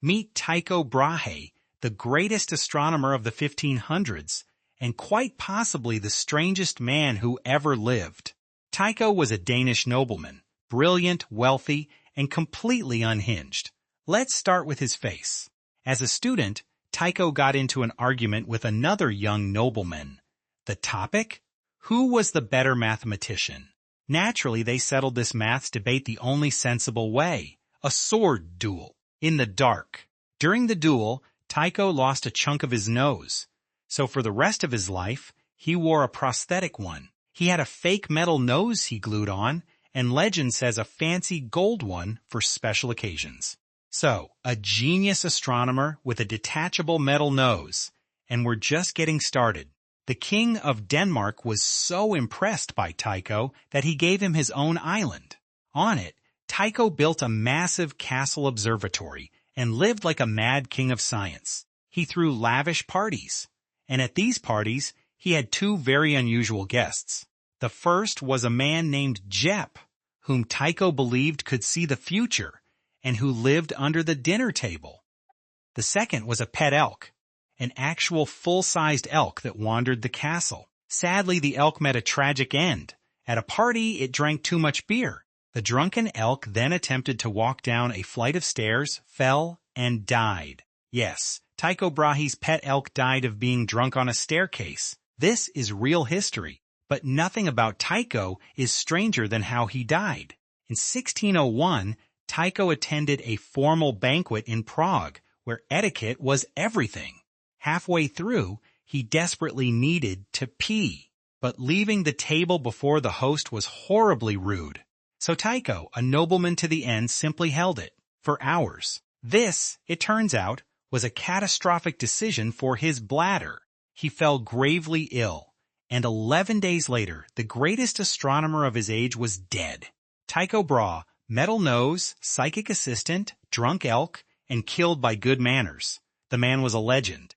Meet Tycho Brahe, the greatest astronomer of the 1500s, and quite possibly the strangest man who ever lived. Tycho was a Danish nobleman, brilliant, wealthy, and completely unhinged. Let's start with his face. As a student, Tycho got into an argument with another young nobleman. The topic? Who was the better mathematician? Naturally, they settled this maths debate the only sensible way, a sword duel, in the dark. During the duel, Tycho lost a chunk of his nose, so for the rest of his life, he wore a prosthetic one. He had a fake metal nose he glued on, and legend says a fancy gold one for special occasions. So, a genius astronomer with a detachable metal nose, and we're just getting started. The king of Denmark was so impressed by Tycho that he gave him his own island. On it, Tycho built a massive castle-observatory and lived like a mad king of science. He threw lavish parties, and at these parties, he had two very unusual guests. The first was a man named Jep, whom Tycho believed could see the future and who lived under the dinner table. The second was a pet elk, an actual full-sized elk that wandered the castle. Sadly, the elk met a tragic end. At a party, it drank too much beer. The drunken elk then attempted to walk down a flight of stairs, fell, and died. Yes, Tycho Brahe's pet elk died of being drunk on a staircase. This is real history, but nothing about Tycho is stranger than how he died. In 1601, Tycho attended a formal banquet in Prague, where etiquette was everything. Halfway through, he desperately needed to pee, but leaving the table before the host was horribly rude. So Tycho, a nobleman to the end, simply held it for hours. This, it turns out, was a catastrophic decision for his bladder. He fell gravely ill, and 11 days later, the greatest astronomer of his age was dead. Tycho Brahe, metal nose, psychic assistant, drunk elk, and killed by good manners. The man was a legend.